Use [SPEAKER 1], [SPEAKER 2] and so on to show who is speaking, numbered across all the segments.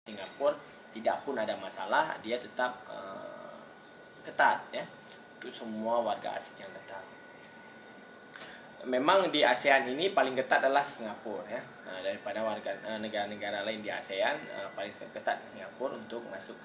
[SPEAKER 1] Singapura tidak pun ada masalah, dia tetap ketat ya untuk semua warga asing yang datang. Memang di ASEAN ini paling ketat adalah Singapura ya, daripada warga negara-negara lain di ASEAN, paling ketat Singapura untuk masuk.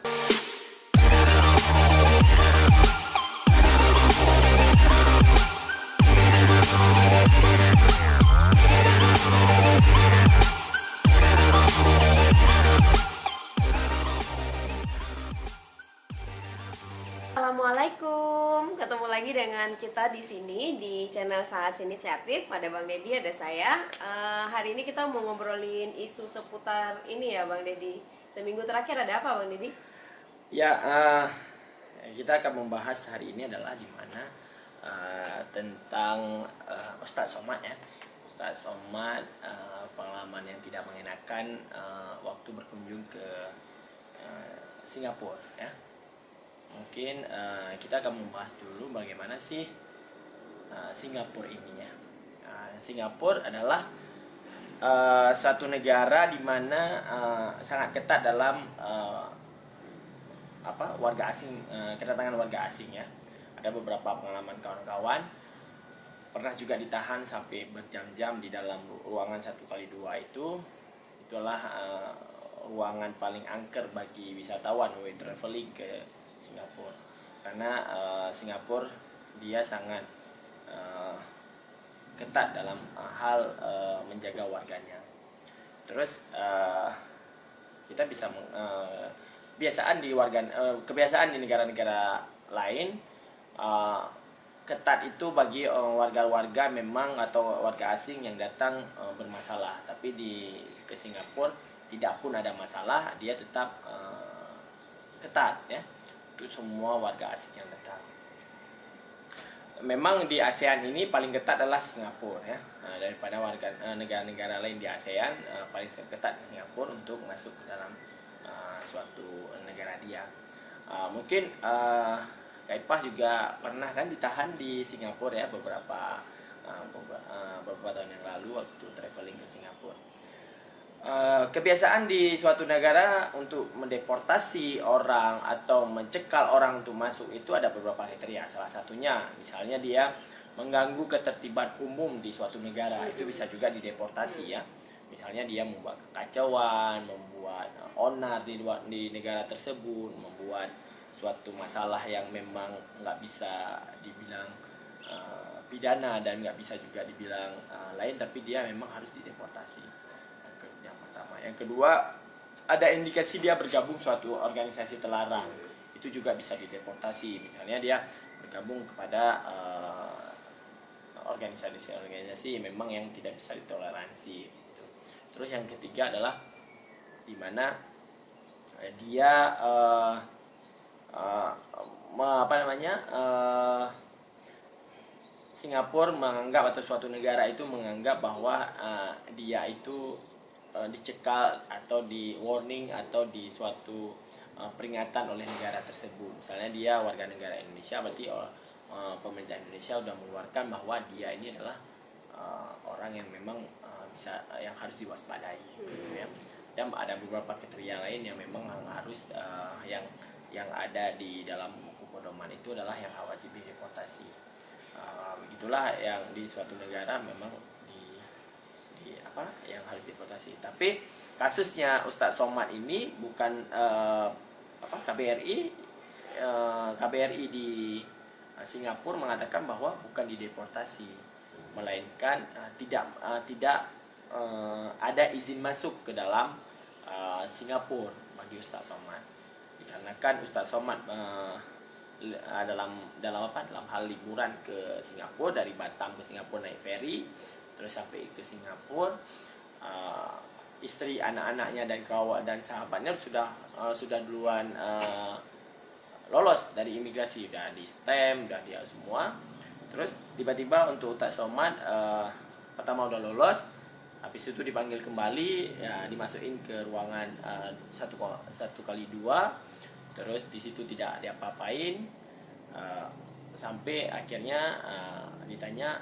[SPEAKER 2] Assalamualaikum, ketemu lagi dengan kita di sini di channel Sahas Inisiatif. Ada Bang Deddy, ada saya. Hari ini kita mau ngobrolin isu seputar ini ya, Bang Deddy. Seminggu terakhir ada apa, Bang Deddy?
[SPEAKER 1] Ya, kita akan membahas hari ini adalah di mana tentang Ustadz Somad ya. Ustadz Somad, pengalaman yang tidak mengenakan waktu berkunjung ke Singapura ya. Mungkin kita akan membahas dulu bagaimana sih Singapura ini ya. Singapura adalah satu negara di mana sangat ketat dalam warga asing, kedatangan warga asing ya. Ada beberapa pengalaman kawan-kawan pernah juga ditahan sampai berjam-jam di dalam ruangan 1x2 itulah ruangan paling angker bagi wisatawan traveling ke Singapura, karena Singapura dia sangat ketat dalam hal menjaga warganya. Terus kita bisa kebiasaan di negara-negara lain, ketat itu bagi warga-warga memang atau warga asing yang datang bermasalah, tapi ke Singapura tidak pun ada masalah, dia tetap ketat ya untuk semua warga asing yang datang. Memang di ASEAN ini paling ketat adalah Singapura ya, daripada warga negara-negara lain di ASEAN, paling ketat Singapura untuk masuk ke dalam suatu negara dia. Mungkin Kak Ipah juga pernah kan ditahan di Singapura ya beberapa tahun yang lalu waktu traveling ke Singapura. Kebiasaan di suatu negara untuk mendeportasi orang atau mencekal orang untuk masuk itu ada beberapa kriteria. Salah satunya misalnya dia mengganggu ketertiban umum di suatu negara, itu bisa juga dideportasi ya. Misalnya dia membuat kekacauan, membuat onar di negara tersebut, membuat suatu masalah yang memang nggak bisa dibilang pidana dan nggak bisa juga dibilang lain, tapi dia memang harus dideportasi. Yang pertama. Yang kedua, ada indikasi dia bergabung suatu organisasi terlarang, itu juga bisa dideportasi. Misalnya dia bergabung kepada organisasi memang yang tidak bisa ditoleransi. Terus yang ketiga adalah di mana dia Singapura menganggap atau suatu negara itu menganggap bahwa dia itu dicekal atau di warning atau di suatu peringatan oleh negara tersebut. Misalnya dia warga negara Indonesia, berarti pemerintah Indonesia sudah mengeluarkan bahwa dia ini adalah orang yang memang yang harus diwaspadai gitu ya. Dan ada beberapa kriteria lain yang memang harus yang ada di dalam buku pedoman itu adalah yang wajib dideportasi. Begitulah yang di suatu negara memang yang harus deportasi. Tapi kasusnya Ustadz Somad ini bukan KBRI di Singapura mengatakan bahwa bukan dideportasi, melainkan tidak ada izin masuk ke dalam Singapura bagi Ustadz Somad, dikarenakan Ustadz Somad dalam hal liburan ke Singapura, dari Batam ke Singapura naik ferry, terus sampai ke Singapura, istri, anak-anaknya dan kawan dan sahabatnya sudah duluan lolos dari imigrasi, udah di stamp, udah dia semua. Terus tiba-tiba untuk Ustadz Somad pertama udah lolos, habis itu dipanggil kembali ya, dimasukin ke ruangan 1x2, terus di situ tidak diapa-apain, sampai akhirnya ditanya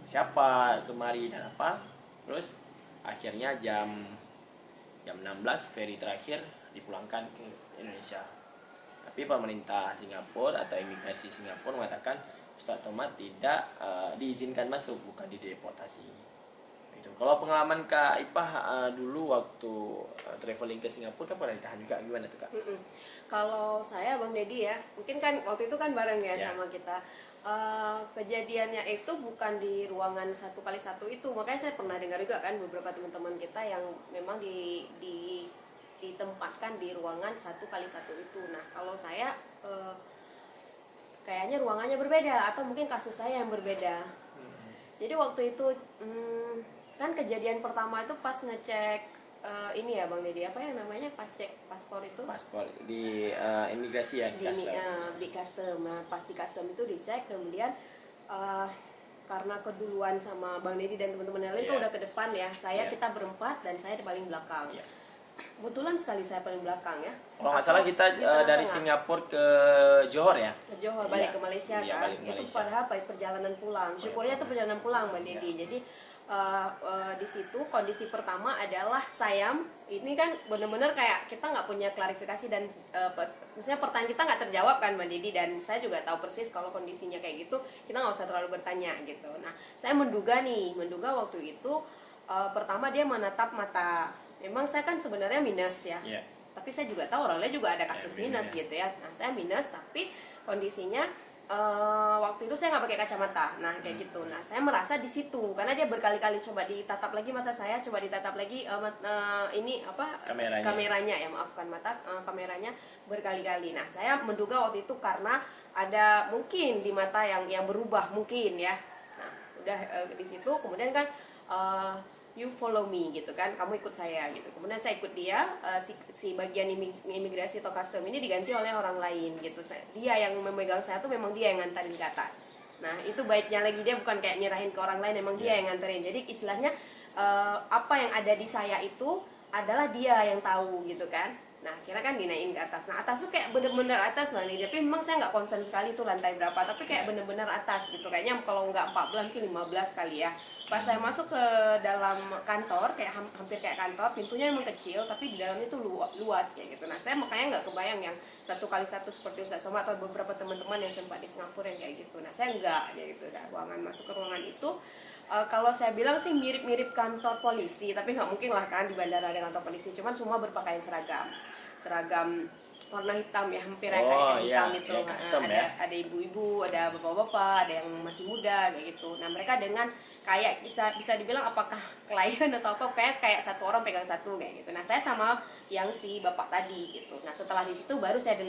[SPEAKER 1] siapa kemari dan apa. Terus akhirnya jam jam 16 ferry terakhir dipulangkan ke Indonesia. Tapi pemerintah Singapura atau imigrasi Singapura mengatakan Ustadz Tomat tidak diizinkan masuk, bukan dideportasi. Itu. Kalau pengalaman Kak Ipah dulu waktu traveling ke Singapura kan pernah ditahan juga, gimana tuh Kak?
[SPEAKER 2] Kalau saya Bang Dedi ya, mungkin kan waktu itu kan bareng ya sama kita. Kejadiannya itu bukan di ruangan 1x1 itu, makanya saya pernah dengar juga kan beberapa teman-teman kita yang memang ditempatkan di ruangan 1x1 itu. Nah kalau saya kayaknya ruangannya berbeda atau mungkin kasus saya yang berbeda. Jadi waktu itu kan kejadian pertama itu pas ngecek ini ya Bang Dedi, apa yang namanya pas cek paspor itu?
[SPEAKER 1] Paspor di imigrasi ya, di custom.
[SPEAKER 2] Di custom. Nah, pas di custom itu dicek, kemudian karena keduluan sama Bang Dedi dan teman-teman yang lain tuh udah ke depan ya. Kita berempat dan saya di paling belakang. Kebetulan sekali saya paling belakang ya.
[SPEAKER 1] Kalau nggak salah kita dari Singapura ke Johor ya?
[SPEAKER 2] Ke Johor, balik ke Malaysia kan. Itu padahal perjalanan pulang. Syukurnya itu perjalanan pulang Bang Dedi. Jadi di situ kondisi pertama adalah saya ini kan benar-benar kayak kita nggak punya klarifikasi dan misalnya pertanyaan kita nggak terjawab kan Mbak Didi, dan saya juga tahu persis kalau kondisinya kayak gitu kita nggak usah terlalu bertanya gitu. Nah saya menduga waktu itu pertama dia menatap mata, memang saya kan sebenarnya minus ya, tapi saya juga tahu orang lain juga ada kasus minus gitu ya. Nah saya minus tapi kondisinya waktu itu saya nggak pakai kacamata, nah kayak gitu. Nah saya merasa di situ karena dia berkali-kali coba ditatap lagi mata saya, coba ditatap lagi ini apa kameranya ya, maafkan kameranya berkali-kali. Nah saya menduga waktu itu karena ada mungkin di mata yang berubah mungkin ya. Nah udah di situ kemudian kan you follow me gitu kan, kamu ikut saya gitu. Kemudian saya ikut dia, si bagian imigrasi atau custom ini diganti oleh orang lain gitu. Dia yang memegang saya tuh memang dia yang ngantarin ke atas. Nah itu baiknya lagi dia bukan kayak nyerahin ke orang lain, memang dia yang nganterin. Jadi istilahnya apa yang ada di saya itu adalah dia yang tahu gitu kan. Nah kira kan dinaikin ke atas. Nah atas tuh kayak bener-bener atas lah nih. Tapi memang saya nggak konsen sekali tuh lantai berapa, tapi kayak bener-bener atas gitu. Kayaknya kalau nggak 14 mungkin 15 kali ya. Pas saya masuk ke dalam kantor, kayak hampir kayak kantor, pintunya memang kecil, tapi di dalamnya tuh luas kayak gitu. Nah saya makanya nggak kebayang yang 1x1 seperti Ustaz Somad atau beberapa teman-teman yang sempat di Singapura yang kayak gitu. Nah saya nggak kayak gitu. Nah, masuk ke ruangan itu, kalau saya bilang sih mirip-mirip kantor polisi, tapi nggak mungkin lah kan di bandara ada kantor polisi. Cuman semua berpakaian seragam warna hitam ya, hampir kayak hitam itu. Ada ibu-ibu, ada bapak-bapak, ada yang masih muda kayak gitu. Nah mereka dengan kayak bisa dibilang apakah klien atau apa, kayak satu orang pegang satu kayak gitu. Nah saya sama yang si bapak tadi gitu. Nah setelah di situ baru saya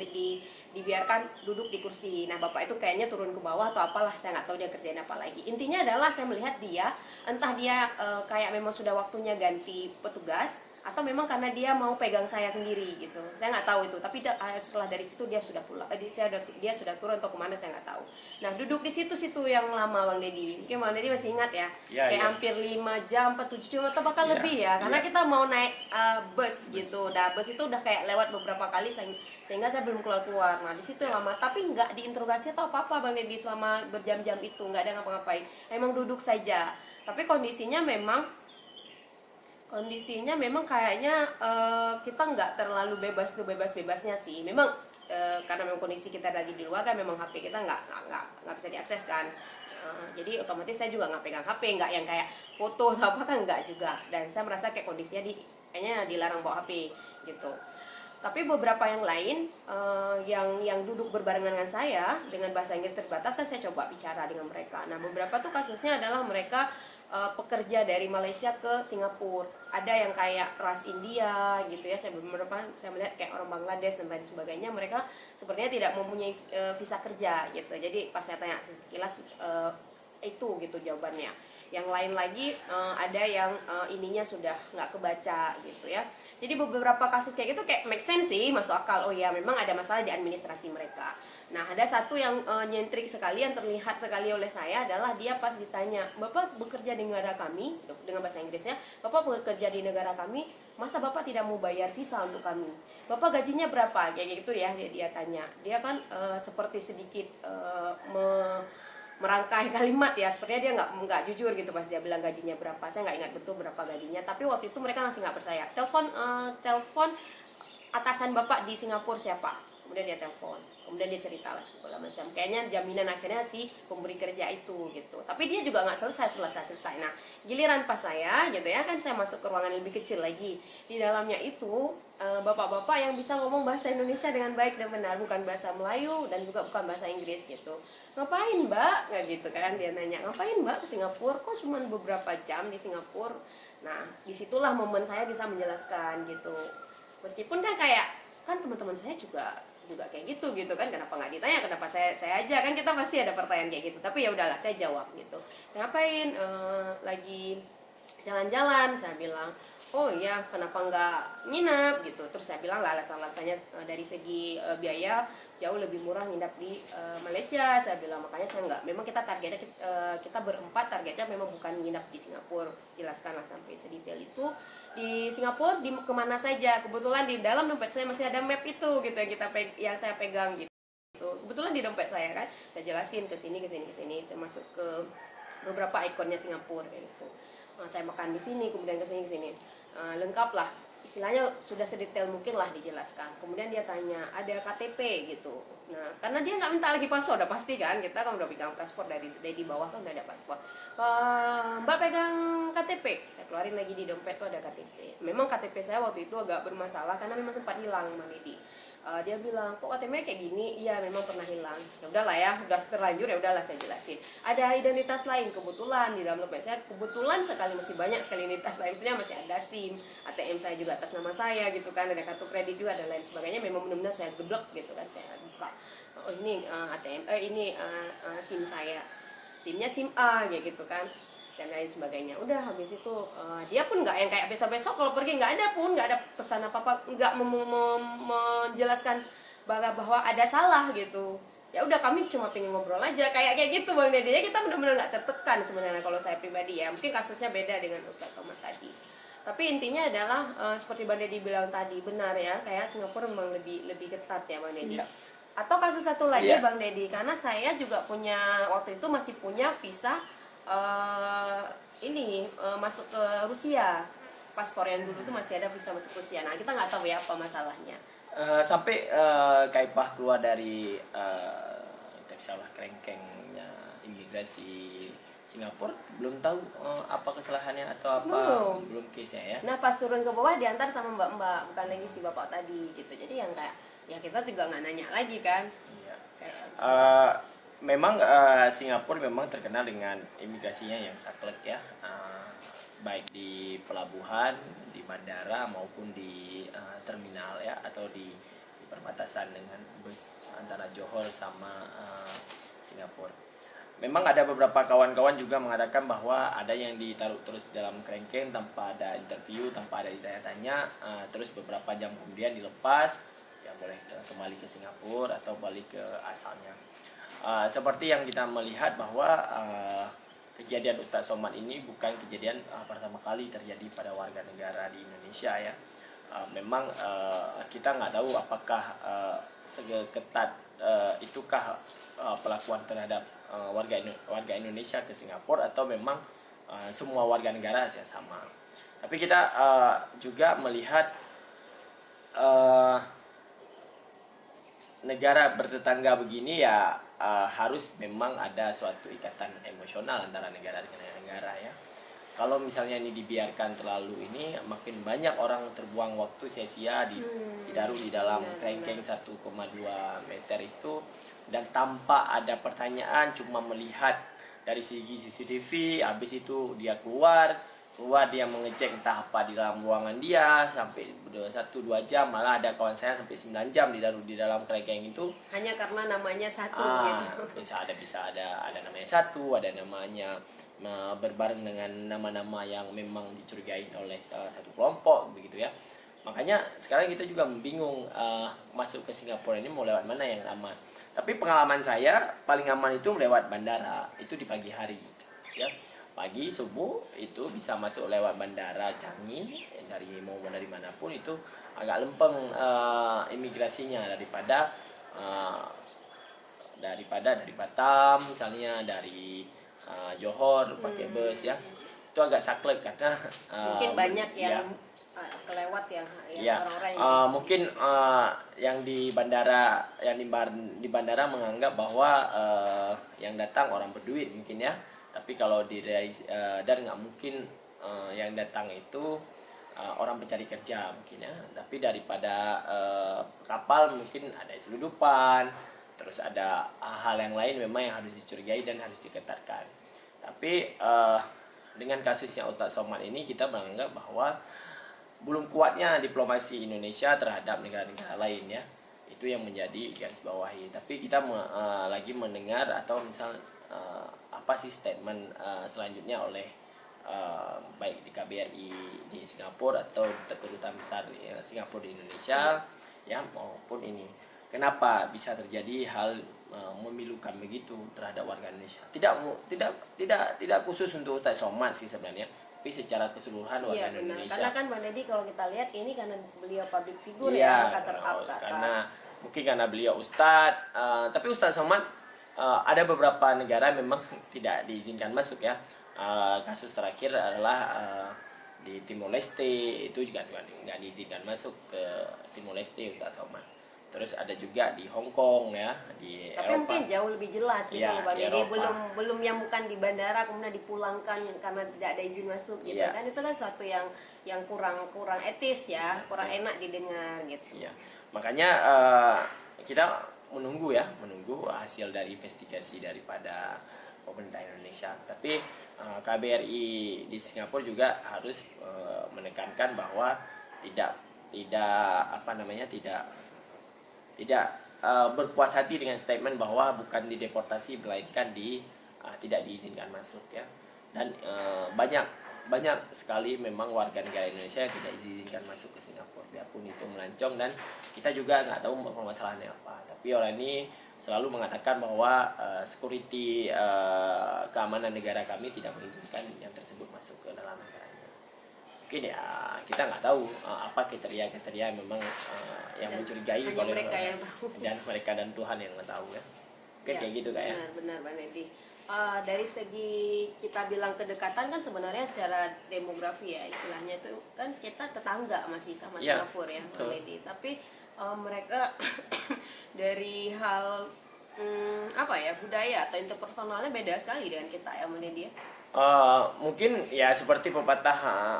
[SPEAKER 2] dibiarkan duduk di kursi. Nah bapak itu kayaknya turun ke bawah atau apalah, saya nggak tahu dia kerjain apa lagi. Intinya adalah saya melihat dia, entah dia kayak memang sudah waktunya ganti petugas atau memang karena dia mau pegang saya sendiri gitu, saya nggak tahu itu. Tapi setelah dari situ dia sudah pulang, dia sudah turun atau kemana saya nggak tahu. Nah duduk di situ yang lama Bang Dedi, mungkin Bang Dedi masih ingat ya, kayak hampir 5 jam, 7 jam atau bahkan lebih ya, karena kita mau naik bus gitu. Nah bus itu udah kayak lewat beberapa kali sehingga saya belum keluar. Nah di situ yang lama, tapi nggak diinterogasi atau apa Bang Dedi selama berjam-jam itu, nggak ada ngapa-ngapain, emang duduk saja. Tapi kondisinya memang kayaknya kita nggak terlalu bebasnya sih. Memang karena memang kondisi kita lagi di luar kan, memang HP kita nggak bisa diakses kan. Jadi otomatis saya juga nggak pegang HP, nggak yang kayak foto atau apa kan, nggak juga. Dan saya merasa kayak kondisinya kayaknya dilarang bawa HP gitu. Tapi beberapa yang lain yang duduk berbarengan dengan saya dengan bahasa Inggris terbatas kan saya coba bicara dengan mereka. Nah beberapa tuh kasusnya adalah mereka pekerja dari Malaysia ke Singapura. Ada yang kayak ras India gitu ya. Saya melihat kayak orang Bangladesh dan lain sebagainya. Mereka sepertinya tidak mempunyai visa kerja gitu. Jadi pas saya tanya sekilas itu gitu jawabannya. Yang lain lagi ada yang ininya sudah nggak kebaca gitu ya. Jadi beberapa kasus kayak gitu kayak make sense sih, masuk akal. Oh ya memang ada masalah di administrasi mereka. Nah ada satu yang nyentrik sekali, yang terlihat sekali oleh saya adalah dia pas ditanya, Bapak bekerja di negara kami, dengan bahasa Inggrisnya, Bapak bekerja di negara kami, masa Bapak tidak mau bayar visa untuk kami? Bapak gajinya berapa? Kayak gitu ya, dia tanya. Dia kan seperti sedikit merangkai kalimat ya, sepertinya dia nggak jujur gitu pas dia bilang gajinya berapa. Saya nggak ingat betul berapa gajinya, tapi waktu itu mereka masih nggak percaya. Telepon atasan bapak di Singapura siapa, kemudian dia telepon, kemudian dia cerita lah segala macam, kayaknya jaminan akhirnya si pemberi kerja itu gitu. Tapi dia juga nggak selesai. Nah, giliran pas saya gitu ya kan, saya masuk ke ruangan yang lebih kecil lagi. Di dalamnya itu bapak-bapak yang bisa ngomong bahasa Indonesia dengan baik dan benar, bukan bahasa Melayu dan juga bukan bahasa Inggris gitu. Ngapain mbak, nggak gitu kan, dia nanya ngapain mbak ke Singapura, kok cuma beberapa jam di Singapura. Nah, disitulah momen saya bisa menjelaskan gitu. Meskipun kan kayak kan teman-teman saya juga kayak gitu kan, kenapa nggak ditanya, kenapa saya aja, kan kita pasti ada pertanyaan kayak gitu. Tapi ya udahlah, saya jawab gitu. Ngapain? Lagi jalan-jalan, saya bilang. Oh iya, kenapa nggak nginap gitu. Terus saya bilang lah alasan-alasannya dari segi biaya jauh lebih murah nginap di Malaysia. Saya bilang makanya saya nggak, memang kita targetnya kita berempat, targetnya memang bukan nginap di Singapura. Jelaskanlah sampai sedetail itu. Di Singapura di kemana saja, kebetulan di dalam dompet saya masih ada map itu gitu yang saya pegang gitu. Kebetulan di dompet saya kan, saya jelasin ke sini, termasuk ke beberapa ikonnya Singapura gitu. Saya makan di sini, kemudian ke sini. Lengkap lah, istilahnya sudah sedetail mungkin lah dijelaskan. Kemudian dia tanya ada KTP gitu. Nah, karena dia nggak minta lagi paspor, udah pasti kan, kita kan udah pegang paspor dari di bawah kan udah ada paspor. Mbak pegang KTP, saya keluarin lagi di dompet tuh ada KTP. Memang KTP saya waktu itu agak bermasalah karena memang sempat hilang, Mbak Didi. Dia bilang kok KTP kayak gini, iya memang pernah hilang. Ya udahlah ya, udah terlanjur, ya udahlah saya jelasin. Ada identitas lain, kebetulan di dalam dompet saya kebetulan sekali masih banyak sekali identitas lain. Maksudnya masih ada SIM, ATM saya juga atas nama saya gitu kan, ada kartu kredit juga, dan lain sebagainya. Memang benar-benar saya geblok gitu kan, saya buka. Oh ini ATM, ini SIM saya, SIM-nya SIM A gitu kan, dan lain sebagainya. Udah habis itu dia pun nggak yang kayak besok-besok kalau pergi nggak ada pesan apa-apa, nggak menjelaskan bahwa ada salah gitu. Ya udah, kami cuma pengen ngobrol aja kayak gitu Bang Deddy. Ya kita benar-benar nggak tertekan sebenarnya kalau saya pribadi ya. Mungkin kasusnya beda dengan Ustaz Somad tadi. Tapi intinya adalah seperti Bang Deddy bilang tadi, benar ya, kayak Singapura memang lebih ketat ya Bang Deddy. Yeah. Atau kasus satu lagi Bang Deddy, karena saya juga punya waktu itu masih punya visa masuk ke Rusia. Paspor yang dulu tuh masih ada visa masuk Rusia. Nah, kita nggak tahu ya apa masalahnya.
[SPEAKER 1] Sampai Kaipah keluar dari kita bisa lah kerengkengnya imigrasi Singapura, belum tahu apa kesalahannya atau apa, belum case-nya ya.
[SPEAKER 2] Nah, pas turun ke bawah diantar sama mbak-mbak, bukan lagi si bapak tadi gitu. Jadi yang kayak ya kita juga nggak nanya lagi kan. Iya.
[SPEAKER 1] Memang Singapura memang terkenal dengan imigrasinya yang saklek ya, baik di pelabuhan, di bandara maupun di terminal ya, atau di perbatasan dengan bus antara Johor sama Singapura. Memang ada beberapa kawan-kawan juga mengatakan bahwa ada yang ditaruh terus dalam kerengkeng tanpa ada interview, tanpa ada ditanya-tanya, terus beberapa jam kemudian dilepas, ya boleh kembali ke Singapura atau balik ke asalnya. Seperti yang kita melihat bahwa kejadian Ustaz Somad ini bukan kejadian pertama kali terjadi pada warga negara di Indonesia ya. Memang kita nggak tahu apakah seketat itukah pelakuan terhadap warga Indonesia ke Singapura, atau memang semua warga negara sama. Tapi kita juga melihat negara bertetangga begini ya, harus memang ada suatu ikatan emosional antara negara dengan negara ya. Kalau misalnya ini dibiarkan terlalu ini, makin banyak orang terbuang waktu sia-sia ditaruh di dalam kerengkeng 1,2 meter itu, dan tanpa ada pertanyaan, cuma melihat dari segi CCTV, habis itu dia keluar dia mengecek entah apa di dalam ruangan dia sampai 1-2 jam, malah ada kawan saya sampai 9 jam ditaruh di dalam kerengkeng itu hanya karena namanya satu gitu. Bisa ada namanya satu, ada namanya berbareng dengan nama-nama yang memang dicurigai oleh salah satu kelompok begitu ya. Makanya sekarang kita juga bingung masuk ke Singapura ini mau lewat mana yang aman. Tapi pengalaman saya paling aman itu lewat bandara, itu di pagi hari ya. Pagi subuh itu bisa masuk lewat bandara Changi, dari manapun itu agak lempeng imigrasinya daripada daripada dari Batam misalnya, dari Johor pakai bus ya, itu agak saklek karena
[SPEAKER 2] Mungkin banyak
[SPEAKER 1] ya,
[SPEAKER 2] yang kelewat ya,
[SPEAKER 1] ya,
[SPEAKER 2] orang-orang yang
[SPEAKER 1] mungkin yang di bandara, di bandara menganggap bahwa yang datang orang berduit mungkin ya, tapi kalau di dan nggak mungkin yang datang itu orang pencari kerja mungkin ya, tapi daripada kapal mungkin ada selundupan, terus ada hal yang lain memang yang harus dicurigai dan harus diketatkan. Tapi dengan kasusnya Ustadz Somad ini kita menganggap bahwa belum kuatnya diplomasi Indonesia terhadap negara-negara lain ya, itu yang menjadi garis bawahi. Tapi kita lagi mendengar atau misal apa sih statement selanjutnya oleh baik di KBRI di Singapura atau kedutaan besar Singapura di Indonesia ya, maupun ini kenapa bisa terjadi hal memilukan begitu terhadap warga Indonesia. Tidak khusus untuk Ustadz Somad sih sebenarnya, tapi secara keseluruhan warga Indonesia.
[SPEAKER 2] Karena kan Bang Deddy kalau kita lihat ini karena beliau public figure
[SPEAKER 1] ya,
[SPEAKER 2] karena
[SPEAKER 1] mungkin karena beliau Ustadz, tapi Ustadz Somad ada beberapa negara memang tidak diizinkan masuk ya. Kasus terakhir adalah di Timor Leste, itu juga nggak diizinkan masuk ke Timor Leste Ustadz Somad. Terus ada juga di Hong Kong ya, di
[SPEAKER 2] tapi
[SPEAKER 1] Eropa.
[SPEAKER 2] Mungkin jauh lebih jelas gitu
[SPEAKER 1] ya,
[SPEAKER 2] loh Bang Deddy, belum yang bukan di bandara kemudian dipulangkan karena tidak ada izin masuk gitu kan, itu kan suatu yang kurang etis ya, kurang enak didengar gitu.
[SPEAKER 1] Ya, makanya kita menunggu hasil dari investigasi daripada pemerintah Indonesia. Tapi KBRI di Singapura juga harus menekankan bahwa tidak berpuas hati dengan statement bahwa bukan dideportasi melainkan tidak diizinkan masuk ya. Dan banyak sekali memang warga negara Indonesia yang tidak diizinkan masuk ke Singapura biarpun itu melancong, dan kita juga nggak tahu permasalahannya apa. Tapi orang ini selalu mengatakan bahwa security keamanan negara kami tidak mengizinkan yang tersebut masuk ke dalam negaranya. Mungkin ya kita nggak tahu apa kriteria memang yang mencurigai oleh
[SPEAKER 2] mereka yang tahu,
[SPEAKER 1] dan mereka dan Tuhan yang tahu ya. Mungkin kayak gitu Kak ya.
[SPEAKER 2] Benar Bang Deddy. Dari segi kita bilang kedekatan kan sebenarnya secara demografi ya istilahnya itu kan kita tetangga masih sama Singapura ya Bang Deddy. Tapi mereka dari hal budaya atau interpersonalnya beda sekali dengan kita ya Bang Deddy ya.
[SPEAKER 1] Mungkin ya seperti pepatah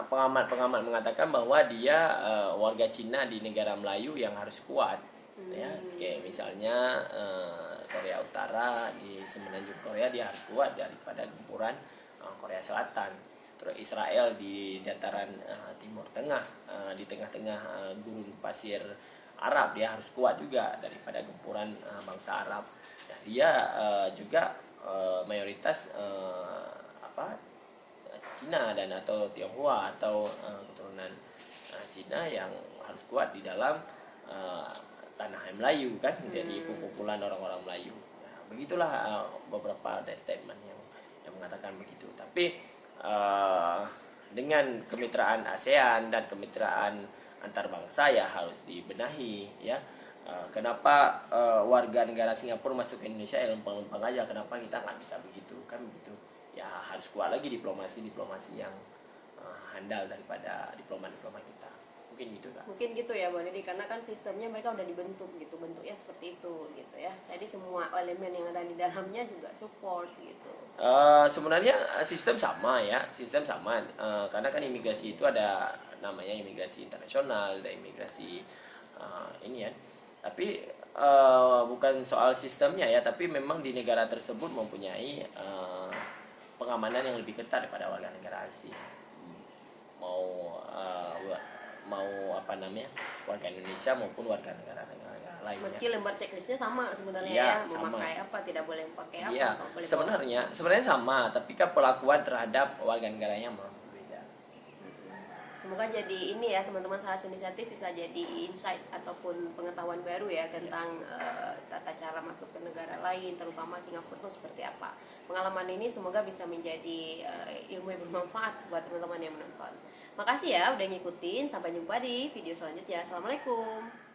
[SPEAKER 1] pengamat mengatakan bahwa dia warga Cina di negara Melayu yang harus kuat ya, kayak misalnya Korea Utara di semenanjung Korea dia harus kuat daripada gempuran Korea Selatan. Terus Israel di dataran Timur Tengah, di tengah-tengah gurun pasir Arab dia harus kuat juga daripada gempuran bangsa Arab. Ya, dia juga mayoritas Cina dan atau Tionghoa atau keturunan Cina yang harus kuat di dalam tanah Melayu kan, jadi kumpulan orang-orang Melayu. Nah, begitulah beberapa statement yang mengatakan begitu. Tapi dengan kemitraan ASEAN dan kemitraan antar bangsa ya harus dibenahi ya. Kenapa warga negara Singapura masuk ke Indonesia lempeng-lempeng aja, kenapa kita nggak bisa begitu kan begitu ya, harus kuat lagi diplomasi yang handal daripada diplomat kita. Mungkin gitu Kak.
[SPEAKER 2] Mungkin gitu ya Bang Deddy, karena kan sistemnya mereka udah dibentuk gitu, bentuknya seperti itu gitu ya, jadi semua elemen yang ada di dalamnya juga support gitu.
[SPEAKER 1] Sebenarnya sistem sama karena kan imigrasi itu ada namanya imigrasi internasional, ada imigrasi ini ya. Tapi bukan soal sistemnya ya, tapi memang di negara tersebut mempunyai pengamanan yang lebih ketat daripada warga negara asing. Mau warga Indonesia maupun warga negara lain.
[SPEAKER 2] Meski lembar checklistnya sama sebenarnya
[SPEAKER 1] ya,
[SPEAKER 2] memakai apa, tidak boleh memakai apa.
[SPEAKER 1] Ya, sebenarnya sama, tapi kan perlakuan terhadap warga negaranya malah berbeda.
[SPEAKER 2] Semoga jadi ini ya teman-teman Sahas Inisiatif bisa jadi insight ataupun pengetahuan baru ya tentang tata cara masuk ke negara lain, terutama Singapura itu seperti apa. Pengalaman ini semoga bisa menjadi ilmu yang bermanfaat buat teman-teman yang menonton. Makasih ya udah ngikutin, sampai jumpa di video selanjutnya. Assalamualaikum.